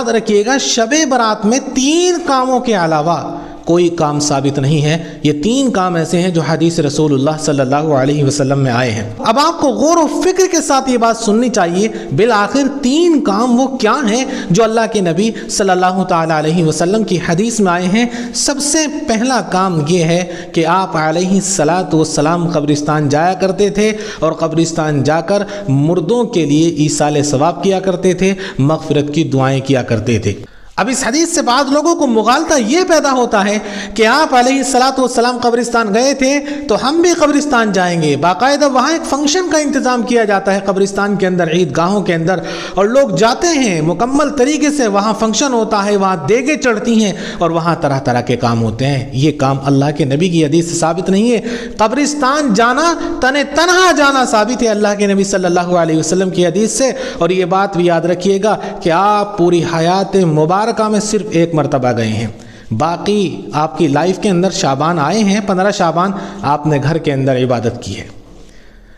یاد رکھیے گا شب برات میں 3 کاموں کے علاوہ کوئی کام ثابت نہیں ہے۔ یہ 3 کام ایسے ہیں جو حدیث رسول اللہ صلی اللہ علیہ وسلم میں آئے ہیں۔ اب آپ کو غور و فکر کے ساتھ یہ بات سننی چاہیے، بالآخر 3 کام وہ کیا ہیں جو اللہ کے نبی صلی اللہ تعالیٰ علیہ وسلم کی حدیث میں آئے ہیں۔ سب سے پہلا کام یہ ہے کہ آپ علیہ السلام قبرستان جایا کرتے تھے اور قبرستان جا کر مردوں کے لیے ایصال ثواب کیا کرتے تھے، مغفرت کی دعائیں کیا کرتے تھے۔ اب اس حدیث سے بعض لوگوں کو مغالطہ یہ پیدا ہوتا ہے کہ آپ علیہ السلام قبرستان گئے تھے تو ہم بھی قبرستان جائیں گے۔ باقاعدہ وہاں ایک فنکشن کا انتظام کیا جاتا ہے قبرستان کے اندر، عید گاہوں کے اندر، اور لوگ جاتے ہیں مکمل طریقے سے، وہاں فنکشن ہوتا ہے، وہاں دیگیں چڑھتی ہیں اور وہاں طرح طرح کے کام ہوتے ہیں۔ یہ کام اللہ کے نبی کی حدیث سے ثابت نہیں ہے۔ قبرستان جانا تنہا جانا ثابت ہے اللہ کے نبی صلی اللہ علیہ وسلم کی حدیث سے، اور یہ بات بھی یاد رکھیے گا کہ آپ پوری حیات مبارکہ میں صرف 1 مرتبہ گئے ہیں، باقی آپ کی لائف کے اندر شعبان آئے ہیں، 15 شعبان آپ نے گھر کے اندر عبادت کی ہے۔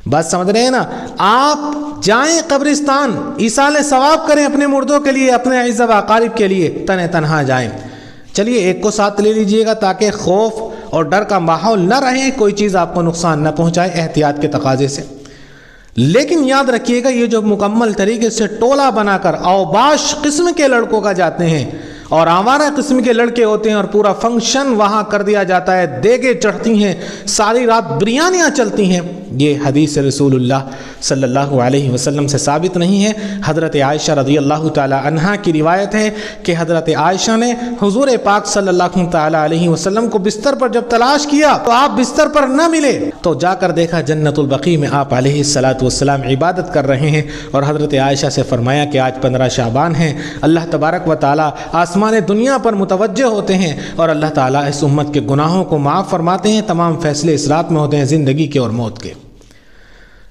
بات سمجھ رہے ہیں نا؟ آپ جائیں قبرستان، ایصال ثواب کریں اپنے مردوں کے لیے، اپنے اعزا و اقارب کے لیے، تنہا جائیں۔ چلیے ایک کو ساتھ لے لیجئے گا تاکہ خوف اور ڈر کا ماحول نہ رہے، کوئی چیز آپ کو نقصان نہ پہنچائے احتیاط کے تقاضے سے۔ لیکن یاد رکھیے گا یہ جو مکمل طریقے سے ٹولہ بنا کر اوباش قسم کے لڑکوں کا جاتے ہیں اور آوارہ قسم کے لڑکے ہوتے ہیں اور پورا فنکشن وہاں کر دیا جاتا ہے، دیگیں چڑھتی ہیں، ساری رات بریانیاں چلتی ہیں، یہ حدیث رسول اللہ صلی اللہ علیہ وسلم سے ثابت نہیں ہے۔ حضرت عائشہ رضی اللہ تعالی عنہا کی روایت ہے کہ حضرت عائشہ نے حضور پاک صلی اللہ تعالی علیہ وسلم کو بستر پر جب تلاش کیا تو آپ بستر پر نہ ملے، تو جا کر دیکھا جنت البقیع میں آپ علیہ السلام عبادت کر رہے ہیں، اور حضرت عائشہ سے فرمایا کہ آج 15 شعبان ہیں، اللہ تبارک و تعالی آسمان دنیا پر متوجہ ہوتے ہیں اور اللہ تعالیٰ اس امت کے گناہوں کو معاف فرماتے ہیں، تمام فیصلے اس رات میں ہوتے ہیں، زندگی کے اور موت کے۔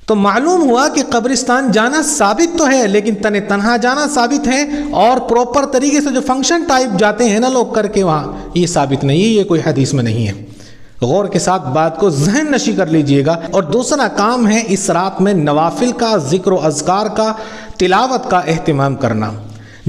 تو معلوم ہوا کہ قبرستان جانا ثابت تو ہے، لیکن تنہا جانا ثابت ہے، اور پروپر طریقے سے جو فنکشن ٹائپ جاتے ہیں نا لوگ کر کے وہاں، یہ ثابت نہیں ہے، یہ کوئی حدیث میں نہیں ہے۔ غور کے ساتھ بات کو ذہن نشی کر لیجئے گا۔ اور دوسرا کام ہے اس رات میں نوافل کا، ذکر و اذکار کا، تلاوت کا اہتمام کرنا،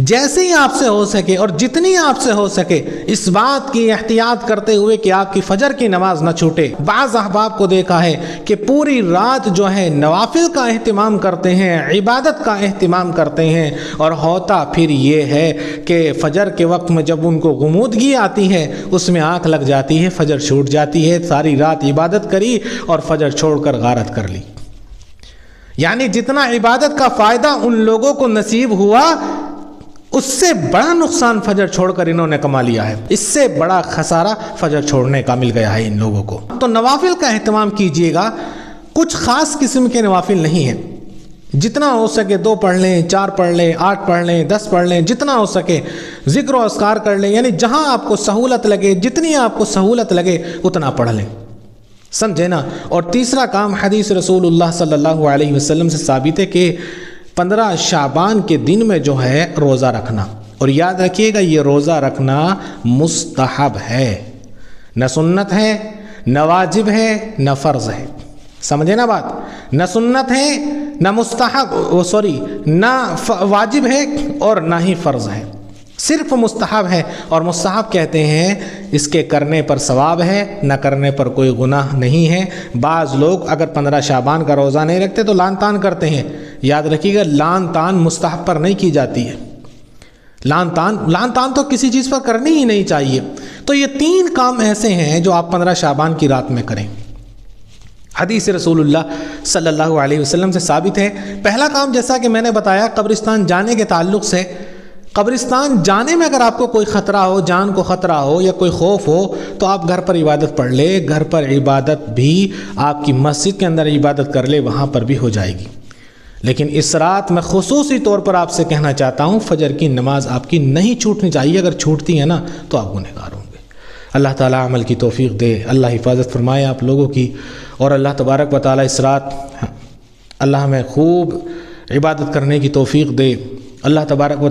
جیسے ہی آپ سے ہو سکے اور جتنی آپ سے ہو سکے، اس بات کی احتیاط کرتے ہوئے کہ آپ کی فجر کی نماز نہ چھوٹے۔ بعض احباب کو دیکھا ہے کہ پوری رات جو ہے نوافل کا اہتمام کرتے ہیں، عبادت کا اہتمام کرتے ہیں، اور ہوتا پھر یہ ہے کہ فجر کے وقت میں جب ان کو غمودگی آتی ہے، اس میں آنکھ لگ جاتی ہے، فجر چھوٹ جاتی ہے، ساری رات عبادت کری اور فجر چھوڑ کر غارت کر لی۔ یعنی جتنا عبادت کا فائدہ ان لوگوں کو نصیب ہوا، اس سے بڑا نقصان فجر چھوڑ کر انہوں نے کما لیا ہے، اس سے بڑا خسارہ فجر چھوڑنے کا مل گیا ہے ان لوگوں کو۔ تو نوافل کا اہتمام کیجئے گا، کچھ خاص قسم کے نوافل نہیں ہیں، جتنا ہو سکے 2 پڑھ لیں، 4 پڑھ لیں، 8 پڑھ لیں، 10 پڑھ لیں، جتنا ہو سکے ذکر و اذکار کر لیں، یعنی جہاں آپ کو سہولت لگے، جتنی آپ کو سہولت لگے اتنا پڑھ لیں، سمجھے نا۔ اور تیسرا کام حدیث رسول اللہ صلی اللہ علیہ وسلم سے ثابت ہے کہ 15 شعبان کے دن میں جو ہے روزہ رکھنا، اور یاد رکھیے گا یہ روزہ رکھنا مستحب ہے، نہ سنت ہے، نہ واجب ہے، نہ فرض ہے، سمجھے نا بات؟ نہ سنت ہے، نہ نہ واجب ہے، اور نہ ہی فرض ہے، صرف مستحب ہے۔ اور مستحب کہتے ہیں اس کے کرنے پر ثواب ہے، نہ کرنے پر کوئی گناہ نہیں ہے۔ بعض لوگ اگر 15 شعبان کا روزہ نہیں رکھتے تو لان تان کرتے ہیں، یاد رکھیے گا لان تان مستحب پر نہیں کی جاتی ہے، لان تان تو کسی چیز پر کرنی ہی نہیں چاہیے۔ تو یہ 3 کام ایسے ہیں جو آپ 15 شعبان کی رات میں کریں، حدیث رسول اللہ صلی اللہ علیہ وسلم سے ثابت ہے۔ پہلا کام جیسا کہ میں نے بتایا قبرستان جانے کے تعلق سے، قبرستان جانے میں اگر آپ کو کوئی خطرہ ہو، جان کو خطرہ ہو یا کوئی خوف ہو، تو آپ گھر پر عبادت پڑھ لے، گھر پر عبادت بھی آپ کی مسجد کے اندر عبادت کر لے، وہاں پر بھی ہو جائے گی۔ لیکن اس رات میں خصوصی طور پر آپ سے کہنا چاہتا ہوں فجر کی نماز آپ کی نہیں چھوٹنی چاہیے، اگر چھوٹتی ہے نا تو آپ گنہگار ہوں گے۔ اللہ تعالیٰ عمل کی توفیق دے، اللہ حفاظت فرمائے آپ لوگوں کی، اور اللہ تبارک و تعالیٰ اس رات اللہ ہمیں خوب عبادت کرنے کی توفیق دے۔ اللہ تبارک و